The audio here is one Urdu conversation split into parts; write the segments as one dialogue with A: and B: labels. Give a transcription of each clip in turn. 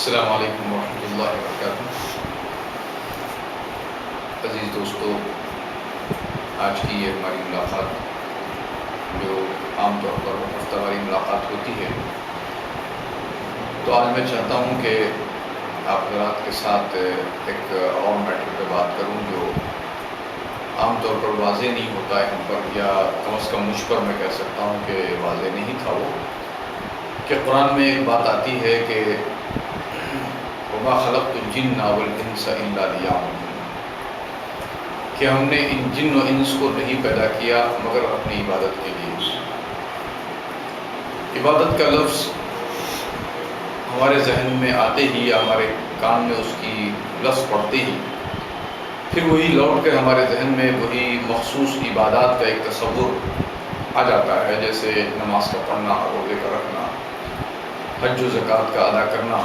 A: السلام علیکم ورحمۃ اللہ وبرکاتہ۔ عزیز دوستو، آج کی یہ ہماری ملاقات جو عام طور پر ہفتہ واری ملاقات ہوتی ہے، تو آج میں چاہتا ہوں کہ آپ حضرات کے ساتھ ایک اور میٹر پہ بات کروں جو عام طور پر واضح نہیں ہوتا ہے ہم پر، یا کم از کم مجھ پر میں کہہ سکتا ہوں کہ واضح نہیں تھا وہ، کہ قرآن میں ایک بات آتی ہے کہ وَمَا خَلَقْتُ الْجِنَّ وَالْإِنسَ إِلَّا لِيَعْبُدُونِ، کہ ہم نے ان جن و انس کو نہیں پیدا کیا مگر اپنی عبادت کے لیے۔ عبادت کا لفظ ہمارے ذہن میں آتے ہی، ہمارے کان میں اس کی لفظ پڑتے ہی پھر وہی لوٹ کر ہمارے ذہن میں وہی مخصوص عبادات کا ایک تصور آ جاتا ہے، جیسے نماز کا پڑھنا، روزے کا رکھنا، حج و زکوٰۃ کا ادا کرنا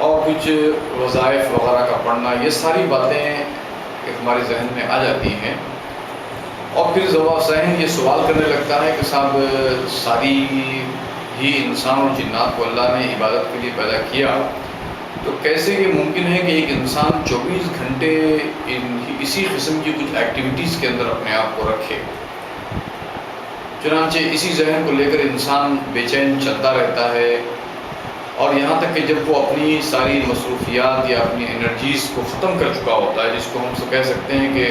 A: اور کچھ وظائف وغیرہ کا پڑھنا، یہ ساری باتیں ہمارے ذہن میں آ جاتی ہیں۔ اور پھر ذہن یہ سوال کرنے لگتا ہے کہ صاحب ساری ہی انسان اور جنات کو اللہ نے عبادت کے لیے پیدا کیا، تو کیسے یہ ممکن ہے کہ ایک انسان 24 گھنٹے اسی قسم کی کچھ ایکٹیویٹیز کے اندر اپنے آپ کو رکھے؟ چنانچہ اسی ذہن کو لے کر انسان بے چین چلتا رہتا ہے، اور یہاں تک کہ جب وہ اپنی ساری مصروفیات یا اپنی انرجیز کو ختم کر چکا ہوتا ہے، جس کو ہم کہہ سکتے ہیں کہ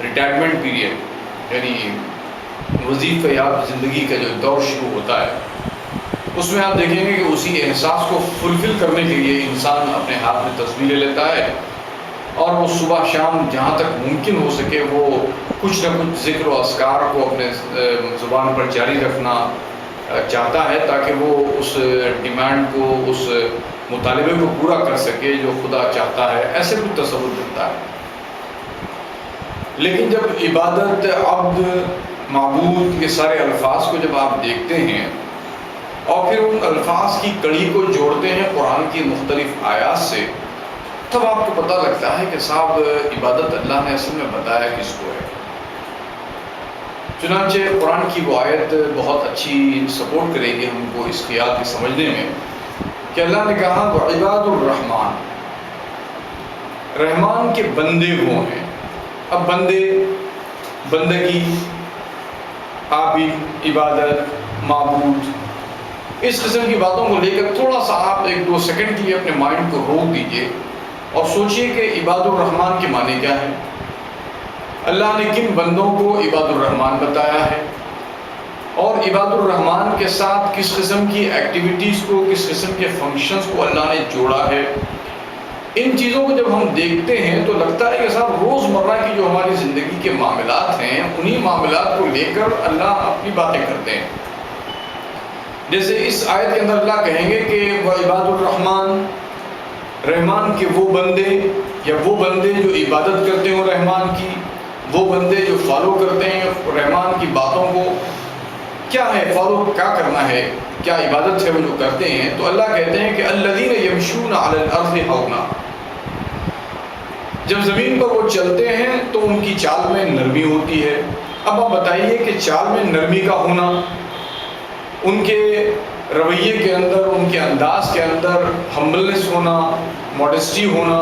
A: ریٹائرمنٹ پیریڈ، یعنی وظیفہ یاب زندگی کا جو دور شروع ہوتا ہے، اس میں آپ دیکھیں گے کہ اسی احساس کو فلفل کرنے کے لیے انسان اپنے ہاتھ میں تصویر لے لیتا ہے، اور وہ صبح شام جہاں تک ممکن ہو سکے وہ کچھ نہ کچھ ذکر و اذکار کو اپنے زبان پر جاری رکھنا چاہتا ہے، تاکہ وہ اس ڈیمانڈ کو، اس مطالبے کو پورا کر سکے جو خدا چاہتا ہے، ایسے کچھ تصور کرتا ہے۔ لیکن جب عبادت، عبد، معبود، یہ سارے الفاظ کو جب آپ دیکھتے ہیں اور پھر ان الفاظ کی کڑی کو جوڑتے ہیں قرآن کی مختلف آیات سے، تب آپ کو پتہ لگتا ہے کہ صاحب عبادت اللہ نے اصل میں بتایا کس کو ہے۔ چنانچہ قرآن کی وہ آیت بہت اچھی سپورٹ کرے گی ہم کو اس خیال کے سمجھنے میں کہ اللہ نے کہا وَعِبَادُ الرحمن، رحمان کے بندے وہ ہیں۔ اب بندے، بندگی، عابد، عبادت، معبود، اس قسم کی باتوں کو لے کر تھوڑا سا آپ 1-2 سیکنڈ کے لیے اپنے مائنڈ کو روک دیجئے اور سوچئے کہ عباد الرحمن کے معنی کیا ہے، اللہ نے کن بندوں کو عباد الرحمن بتایا ہے، اور عباد الرحمن کے ساتھ کس قسم کی ایکٹیویٹیز کو، کس قسم کے فنکشنز کو اللہ نے جوڑا ہے۔ ان چیزوں کو جب ہم دیکھتے ہیں تو لگتا ہے کہ صاحب روزمرہ کی جو ہماری زندگی کے معاملات ہیں، انہی معاملات کو لے کر اللہ اپنی باتیں کرتے ہیں۔ جیسے اس آیت کے اندر اللہ کہیں گے کہ وَعِبَادُ الرحمن، رحمان کے وہ بندے، یا وہ بندے جو عبادت کرتے ہوں رحمان کی، وہ بندے جو فالو کرتے ہیں رحمان کی باتوں کو۔ کیا ہے فالو، کیا کرنا ہے، کیا عبادت ہے وہ جو کرتے ہیں؟ تو اللہ کہتے ہیں کہ الذین یمشون علی الارض ہونا، جب زمین پر وہ چلتے ہیں تو ان کی چال میں نرمی ہوتی ہے۔ اب آپ بتائیے کہ چال میں نرمی کا ہونا، ان کے رویے کے اندر، ان کے انداز کے اندر ہمبلنس ہونا، موڈسٹی ہونا،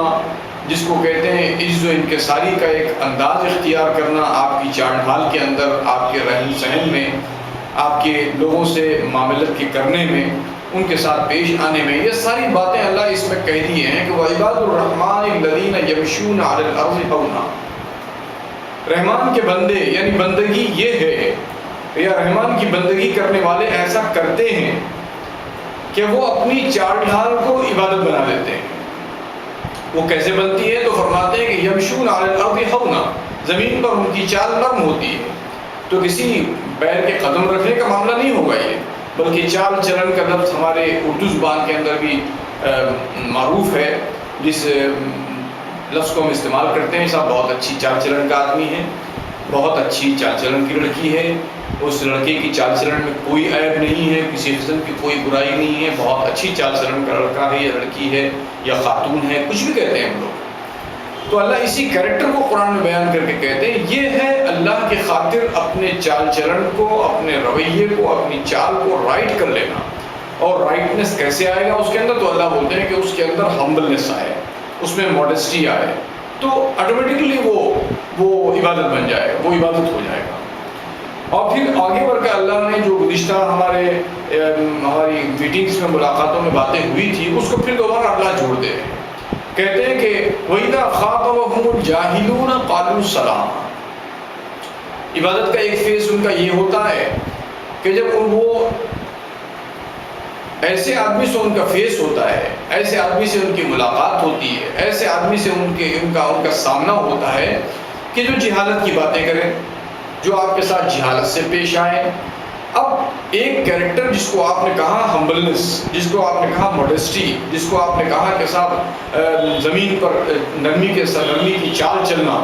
A: جس کو کہتے ہیں عز و انکساری کا ایک انداز اختیار کرنا، آپ کی چال ڈھال کے اندر، آپ کے رہن سہن میں، آپ کے لوگوں سے معاملت کے کرنے میں، ان کے ساتھ پیش آنے میں، یہ ساری باتیں اللہ اس میں کہہ دی ہیں کہ وَعِبَادُ الرَّحْمَٰنِ الَّذِينَ يَمْشُونَ عَلَى الْأَرْضِ هَوْنًا، رحمان کے بندے یعنی بندگی یہ ہے، یا رحمان کی بندگی کرنے والے ایسا کرتے ہیں کہ وہ اپنی چال ڈھال کو عبادت بنا لیتے ہیں۔ وہ کیسے بنتی ہے؟ تو فرماتے ہیں کہ یمشون علی الارض ہونا، زمین پر ان کی چال نرم ہوتی ہے، تو کسی پیر کے قدم رکھنے کا معاملہ نہیں ہوگا یہ، بلکہ چال چلن کا لفظ ہمارے اردو زبان کے اندر بھی معروف ہے، جس لفظ کو ہم استعمال کرتے ہیں صاحب بہت اچھی چال چلن کا آدمی ہے، بہت اچھی چال چلن کی لڑکی ہے، اس لڑکے کی چال چلن میں کوئی عیب نہیں ہے، کسی قسم کی کوئی برائی نہیں ہے، بہت اچھی چال چلن کا لڑکا ہے یا لڑکی ہے یا خاتون ہے، کچھ بھی کہتے ہیں ہم لوگ۔ تو اللہ اسی کریکٹر کو قرآن میں بیان کر کے کہتے ہیں یہ ہے اللہ کے خاطر اپنے چال چلن کو، اپنے رویے کو، اپنی چال کو رائٹ کر لینا، اور رائٹنس کیسے آئے گا اس کے اندر؟ تو اللہ بولتے ہیں کہ اس کے اندر ہمبلنس آئے، اس میں ماڈسٹی آئے، تو آٹومیٹکلی وہ عبادت بن جائے گا، وہ عبادت ہو جائے گا۔ اور پھر آگے بڑھ کر اللہ نے جو گزشتہ ہماری میٹنگس میں ملاقاتوں میں باتیں ہوئی تھی اس کو پھر دوبارہ اللہ جوڑ دے رہے ہیں، کہتے ہیں کہ وَإِذَا خَاطَبَهُمُ الْجَاهِلُونَ قَالُوا سَلَامًا۔ عبادت کا ایک فیز ان کا یہ ہوتا ہے کہ جب وہ ایسے آدمی سے ان کا فیس ہوتا ہے، ایسے آدمی سے ان کی ملاقات ہوتی ہے، ایسے آدمی سے ان کا سامنا ہوتا ہے کہ جو جہالت کی باتیں کریں، جو آپ کے ساتھ جہالت سے پیش آئیں۔ اب ایک کیریکٹر جس کو آپ نے کہا ہمبلنس، جس کو آپ نے کہا موڈسٹی، جس کو آپ نے کہا کہ صاحب زمین پر نرمی کی چال چلنا،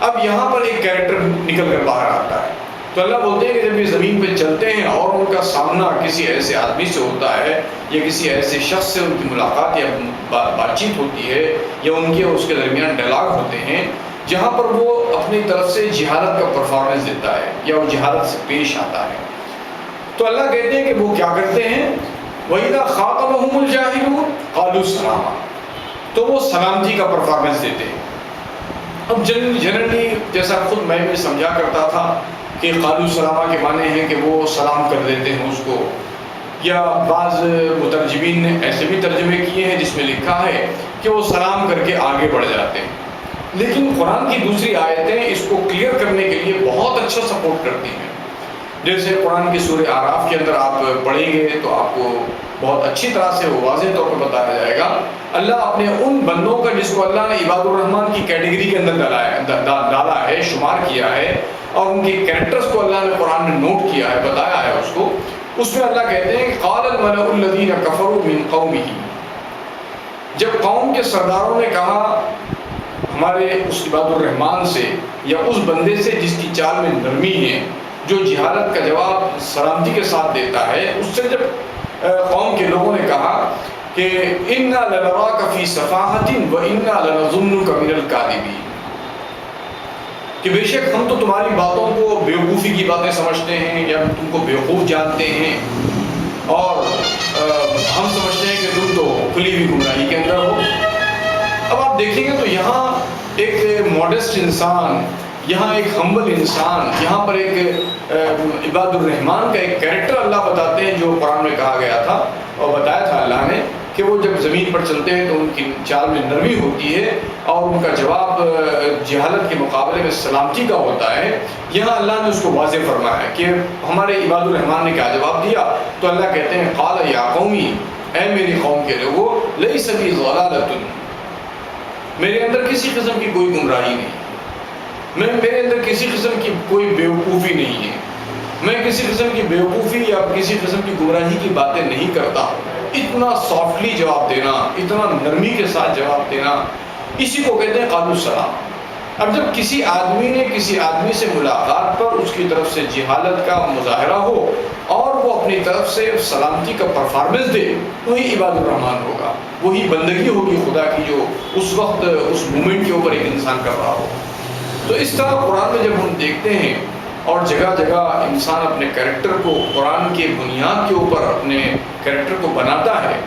A: اب یہاں پر ایک کیریکٹر نکل کر باہر آتا ہے۔ تو اللہ بولتے ہیں کہ جب یہ زمین پہ چلتے ہیں اور ان کا سامنا کسی ایسے آدمی سے ہوتا ہے یا کسی ایسے شخص سے ان کی ملاقات یا بات چیت ہوتی ہے یا ان کے اس کے درمیان ڈائلاگ ہوتے ہیں جہاں پر وہ اپنی طرف سے جہالت کا پرفارمنس دیتا ہے یا وہ جہالت سے پیش آتا ہے، تو اللہ کہتے ہیں کہ وہ کیا کرتے ہیں، وَإِذَا خَاطَبَهُمُ الْجَاهِلُونَ قَالُوا سَلَامًا، تو وہ سلامتی کا پرفارمنس دیتے ہیں۔ اب جنرلی جیسا خود میں بھی سمجھا کرتا تھا کہ قالوا سلامہ کے معنی ہیں کہ وہ سلام کر دیتے ہیں اس کو، یا بعض مترجمین نے ایسے بھی ترجمے کیے ہیں جس میں لکھا ہے کہ وہ سلام کر کے آگے بڑھ جاتے ہیں، لیکن قرآن کی دوسری آیتیں اس کو کلیئر کرنے کے لیے بہت اچھا سپورٹ کرتی ہیں۔ جیسے قرآن کی سورہ اعراف کے اندر آپ پڑھیں گے تو آپ کو بہت اچھی طرح سے وہ واضح طور پہ بتایا جائے گا، اللہ اپنے ان بندوں کا جس کو اللہ نے عباد الرحمن کی کیٹیگری کے اندر ڈالا ہے، شمار کیا ہے، اور ان کے کریکٹرز کو اللہ نے قرآن نے نوٹ کیا ہے، بتایا ہے اس کو، اس میں اللہ کہتے ہیں کہ قال الملأ الذین کفروا من قومہ، جب قوم کے سرداروں نے کہا ہمارے اس عباد الرحمن سے یا اس بندے سے جس کی چال میں نرمی ہے، جو جہالت کا جواب سلامتی کے ساتھ دیتا ہے، اس سے جب قوم کے لوگوں نے کہا کہ اِنَّا لَنَرَاكَ فِي صَفَاحَةٍ وَإِنَّا لَنَظُنُّكَ مِنَ الْكَاذِبِينَ، کہ بے شک ہم تو تمہاری باتوں کو بیوقوفی کی باتیں سمجھتے ہیں یا تم کو بیوقوف جانتے ہیں، اور ہم سمجھتے ہیں کہ تم تو کھلی ہوئی گمراہی کے اندر ہو۔ اب آپ دیکھیں گے تو یہاں ایک ماڈسٹ انسان، یہاں ایک ہمبل انسان، یہاں پر ایک عباد الرحمن کا ایک کریکٹر اللہ بتاتے ہیں جو قرآن میں کہا گیا تھا اور بتایا تھا اللہ نے کہ وہ جب زمین پر چلتے ہیں تو ان کی چال میں نرمی ہوتی ہے اور ان کا جواب جہالت کے مقابلے میں سلامتی کا ہوتا ہے۔ یہاں اللہ نے اس کو واضح فرمایا کہ ہمارے عباد الرحمن نے کیا جواب دیا، تو اللہ کہتے ہیں قال یا قومی، اے میری قوم کے لوگوں، لیس بی ضلالۃ، میرے اندر کسی قسم کی کوئی گمراہی نہیں، میرے اندر کسی قسم کی کوئی بیوقوفی نہیں ہے، میں کسی قسم کی بیوقوفی یا کسی قسم کی گمراہی کی باتیں نہیں کرتا۔ اتنا سافٹلی جواب دینا، اتنا نرمی کے ساتھ جواب دینا، اسی کو کہتے ہیں قالوا السلام۔ اب جب کسی آدمی نے کسی آدمی سے ملاقات پر اس کی طرف سے جہالت کا مظاہرہ ہو اور وہ اپنی طرف سے سلامتی کا پرفارمنس دے، وہی عباد الرحمن ہوگا، وہی بندگی ہوگی خدا کی جو اس وقت اس مومنٹ کے اوپر ایک انسان کر رہا ہو۔ تو اس طرح قرآن میں جب ہم دیکھتے ہیں اور جگہ جگہ انسان اپنے کریکٹر کو قرآن کے بنیاد کے اوپر اپنے کریکٹر کو بناتا ہے،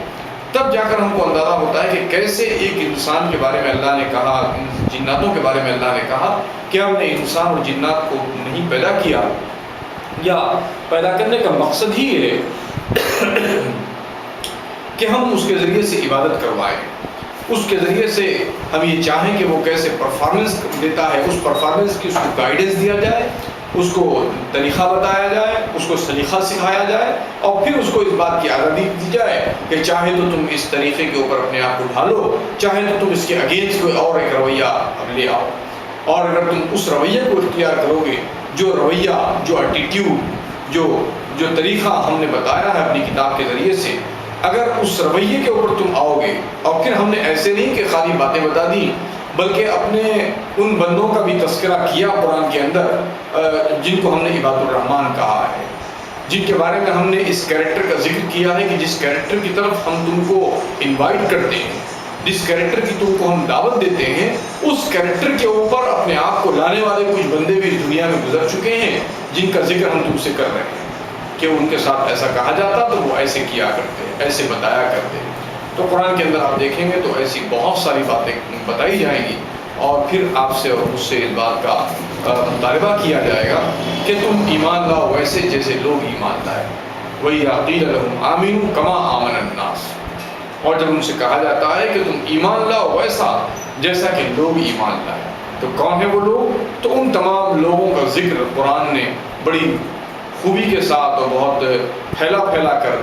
A: تب جا کر ہم کو اندازہ ہوتا ہے کہ کیسے ایک انسان کے بارے میں اللہ نے کہا، جناتوں کے بارے میں اللہ نے کہا کہ ہم نے انسان اور جنات کو نہیں پیدا کیا، یا پیدا کرنے کا مقصد ہی ہے کہ ہم اس کے ذریعے سے عبادت کروائیں، اس کے ذریعے سے ہم یہ چاہیں کہ وہ کیسے پرفارمنس دیتا ہے، اس پرفارمنس کی اس کو گائیڈنس دیا جائے، اس کو طریقہ بتایا جائے، اس کو سلیقہ سکھایا جائے، اور پھر اس کو اس بات کی آزادی دی جائے کہ چاہے تو تم اس طریقے کے اوپر اپنے آپ کو ڈھالو، چاہے تو تم اس کے اگینسٹ کوئی اور ایک رویہ لے آؤ، اور اگر تم اس رویے کو اختیار کرو گے، جو رویہ، جو ایٹیٹیوڈ، جو طریقہ ہم نے بتایا ہے اپنی کتاب کے ذریعے سے، اگر اس رویے کے اوپر تم آؤ گے، اور پھر ہم نے ایسے نہیں کہ خالی باتیں بتا دی، بلکہ اپنے ان بندوں کا بھی تذکرہ کیا قرآن کے اندر جن کو ہم نے عباد الرحمن کہا ہے، جن کے بارے میں ہم نے اس کیریکٹر کا ذکر کیا ہے کہ جس کیریکٹر کی طرف ہم تم کو انوائٹ کرتے ہیں، جس کیریکٹر کی تم کو ہم دعوت دیتے ہیں، اس کیریکٹر کے اوپر اپنے آپ کو لانے والے کچھ بندے بھی دنیا میں گزر چکے ہیں جن کا ذکر ہم تم سے کر رہے ہیں۔ کہ ان کے ساتھ ایسا کہا جاتا تو وہ ایسے کیا کرتے، ایسے بتایا کرتے۔ تو قرآن کے اندر آپ دیکھیں گے تو ایسی بہت ساری باتیں بتائی جائیں گی، اور پھر آپ سے اور مجھ سے اس بات کا مطالبہ کیا جائے گا کہ تم ایمان لاؤ ویسے جیسے لوگ ایمان لائے۔ وَإِذَا قِيلَ لَهُمْ آمِنُوا كَمَا آمَنَ النَّاسُ، اور جب ان سے کہا جاتا ہے کہ تم ایمان لاؤ ویسا جیسا کہ لوگ ایمان لائے، تو کون ہیں وہ لوگ؟ تو ان تمام لوگوں کا ذکر قرآن نے بڑی خوبی کے ساتھ اور بہت پھیلا کر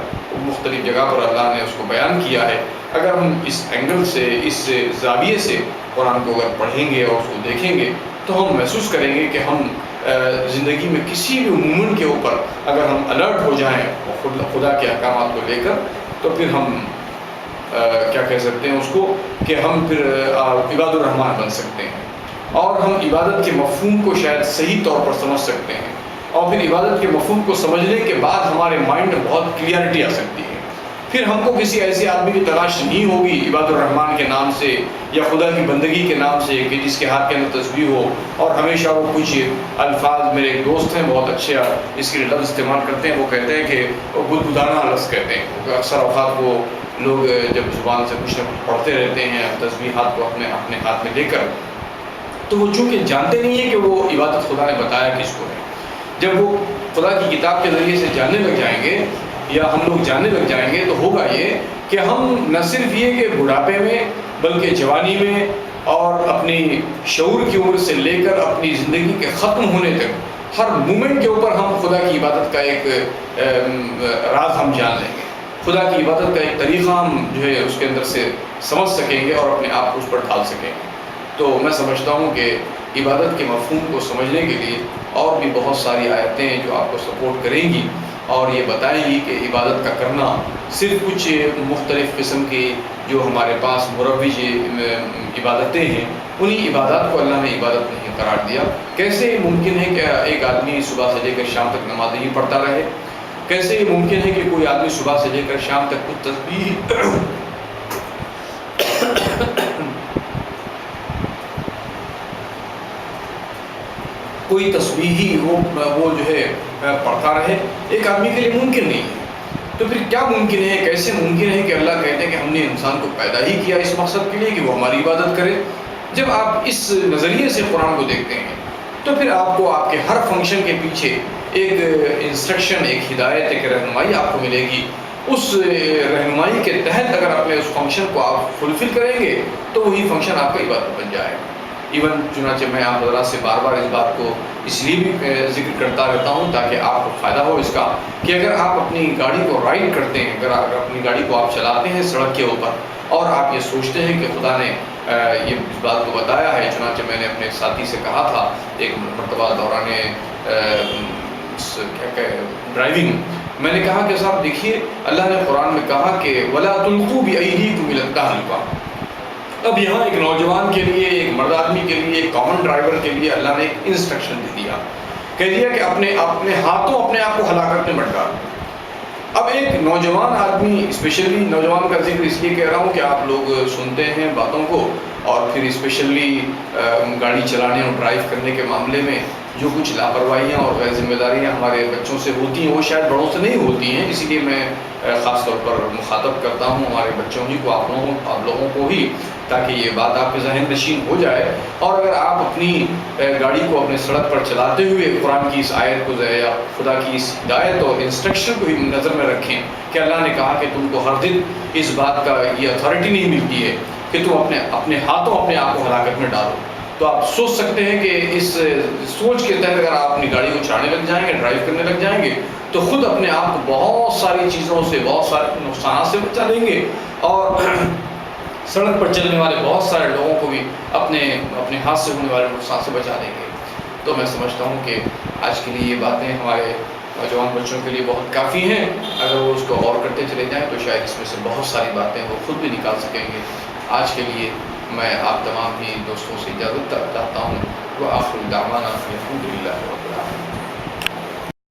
A: مختلف جگہ پر اللہ نے اس کو بیان کیا ہے۔ اگر ہم اس اینگل سے، اس زاویے سے قرآن کو اگر پڑھیں گے اور اس کو دیکھیں گے تو ہم محسوس کریں گے کہ ہم زندگی میں کسی بھی مومنٹ کے اوپر اگر ہم الرٹ ہو جائیں خدا کے احکامات کو لے کر، تو پھر ہم کیا کہہ سکتے ہیں اس کو کہ ہم پھر عباد الرحمن بن سکتے ہیں، اور ہم عبادت کے مفہوم کو شاید صحیح طور پر سمجھ سکتے ہیں، اور پھر عبادت کے مفہوم کو سمجھنے کے بعد ہمارے مائنڈ میں بہت کلیئرٹی آ سکتی ہے۔ پھر ہم کو کسی ایسے آدمی کی تلاش نہیں ہوگی عباد الرحمن کے نام سے یا خدا کی بندگی کے نام سے کہ جس کے ہاتھ کے اندر تسبیح ہو اور ہمیشہ وہ کچھ الفاظ، میرے ایک دوست ہیں بہت اچھے اس کے لفظ استعمال کرتے ہیں، وہ کہتے ہیں کہ وہ گدگدانا لفظ کہتے ہیں۔ اکثر اوقات وہ لوگ جب زبان سے کچھ نہ کچھ پڑھتے رہتے ہیں تسبیحات کو اپنے ہاتھ میں لے کر، تو وہ چونکہ جانتے نہیں ہیں کہ وہ عبادت خدا نے بتایا کس کو ہے۔ جب وہ خدا کی کتاب کے ذریعے سے جاننے لگ جائیں گے یا ہم لوگ جاننے لگ جائیں گے تو ہوگا یہ کہ ہم نہ صرف یہ کہ بڑھاپے میں بلکہ جوانی میں اور اپنی شعور کی عمر سے لے کر اپنی زندگی کے ختم ہونے تک ہر مومنٹ کے اوپر ہم خدا کی عبادت کا ایک راز ہم جان لیں گے، خدا کی عبادت کا ایک طریقہ ہم جو ہے اس کے اندر سے سمجھ سکیں گے اور اپنے آپ کو اس پر ڈھال سکیں گے۔ تو میں سمجھتا ہوں کہ عبادت کے مفہوم کو سمجھنے کے لیے اور بھی بہت ساری آیتیں ہیں جو آپ کو سپورٹ کریں گی اور یہ بتائیں گی کہ عبادت کا کرنا صرف کچھ مختلف قسم کی جو ہمارے پاس مروج عبادتیں ہیں انہی عبادات کو اللہ نے عبادت نہیں قرار دیا۔ کیسے ممکن ہے کہ ایک آدمی صبح سے لے کر شام تک نماز نہیں پڑھتا رہے؟ کیسے یہ ممکن ہے کہ کوئی آدمی صبح سے لے کر شام تک کچھ تسبیح کوئی تسبیحی وہ جو ہے پڑھتا رہے؟ ایک آدمی کے لیے ممکن نہیں ہے۔ تو پھر کیا ممکن ہے، کیسے ممکن ہے کہ اللہ کہتے ہیں کہ ہم نے انسان کو پیدا ہی کیا اس مقصد کے لیے کہ وہ ہماری عبادت کرے؟ جب آپ اس نظریے سے قرآن کو دیکھتے ہیں تو پھر آپ کو آپ کے ہر فنکشن کے پیچھے ایک انسٹرکشن، ایک ہدایت، ایک رہنمائی آپ کو ملے گی۔ اس رہنمائی کے تحت اگر اپنے اس فنکشن کو آپ فلفل کریں گے تو وہی فنکشن آپ کا عبادت بن جائے گا۔ ایون چنانچہ میں آپ حضرات سے بار بار اس بات کو اس لیے بھی ذکر کرتا رہتا ہوں تاکہ آپ کو فائدہ ہو اس کا کہ اگر آپ اپنی گاڑی کو رائڈ کرتے ہیں، اگر اپنی گاڑی کو آپ چلاتے ہیں سڑک کے اوپر اور آپ یہ سوچتے ہیں کہ خدا نے یہ اس بات کو بتایا ہے، چنانچہ میں نے اپنے ساتھی سے کہا تھا ایک مرتبہ دوران ڈرائیونگ، میں نے کہا کہ صاحب دیکھیے اللہ نے قرآن میں کہا کہ وَلَا تُلْقُوا بِأَيْدِيكُمْ إِلَى التَّهْلُكَةِ۔ اب یہاں ایک نوجوان کے لیے، ایک مرد آدمی کے لیے، ایک کامن ڈرائیور کے لیے اللہ نے ایک انسٹرکشن دے دیا، کہہ دیا کہ اپنے ہاتھوں اپنے آپ کو ہلاکت میں مت ڈالو۔ اب ایک نوجوان آدمی، اسپیشلی نوجوان کا ذکر اس لیے کہہ رہا ہوں کہ آپ لوگ سنتے ہیں باتوں کو اور پھر اسپیشلی گاڑی چلانے اور ڈرائیو کرنے کے معاملے میں جو کچھ لاپرواہیاں اور غیر ذمہ داریاں ہمارے بچوں سے ہوتی ہیں وہ شاید بڑوں سے نہیں ہوتی ہیں، اسی لیے میں خاص طور پر مخاطب کرتا ہوں ہمارے بچوں ہی کو، آپ لوگوں کو ہی، تاکہ یہ بات آپ کے ذہن نشین ہو جائے۔ اور اگر آپ اپنی گاڑی کو اپنے سڑک پر چلاتے ہوئے قرآن کی اس آیت کو یا خدا کی اس ہدایت اور انسٹرکشن کو نظر میں رکھیں کہ اللہ نے کہا کہ تم کو ہر دن اس بات کا یہ اتھارٹی نہیں ملتی ہے کہ تم اپنے ہاتھوں اپنے آپ کو ہلاکت میں ڈالو، تو آپ سوچ سکتے ہیں کہ اس سوچ کے تحت اگر آپ اپنی گاڑی کو چلانے لگ جائیں گے، ڈرائیو کرنے لگ جائیں گے تو خود اپنے آپ کو بہت ساری چیزوں سے، بہت سارے نقصانات سے بچا لیں گے اور سڑک پر چلنے والے بہت سارے لوگوں کو بھی اپنے ہاتھ سے ہونے والے نقصان سے بچا دیں گے۔ تو میں سمجھتا ہوں کہ آج کے لیے یہ باتیں ہمارے نوجوان بچوں کے لیے بہت کافی ہیں، اگر وہ اس کو غور کرتے چلے جائیں تو شاید اس میں سے بہت ساری باتیں وہ خود بھی نکال سکیں گے۔ آج کے لیے میں آپ تمام ہی دوستوں سے اجازت چاہتا ہوں۔ وآخر دعوانا الحمد للہ۔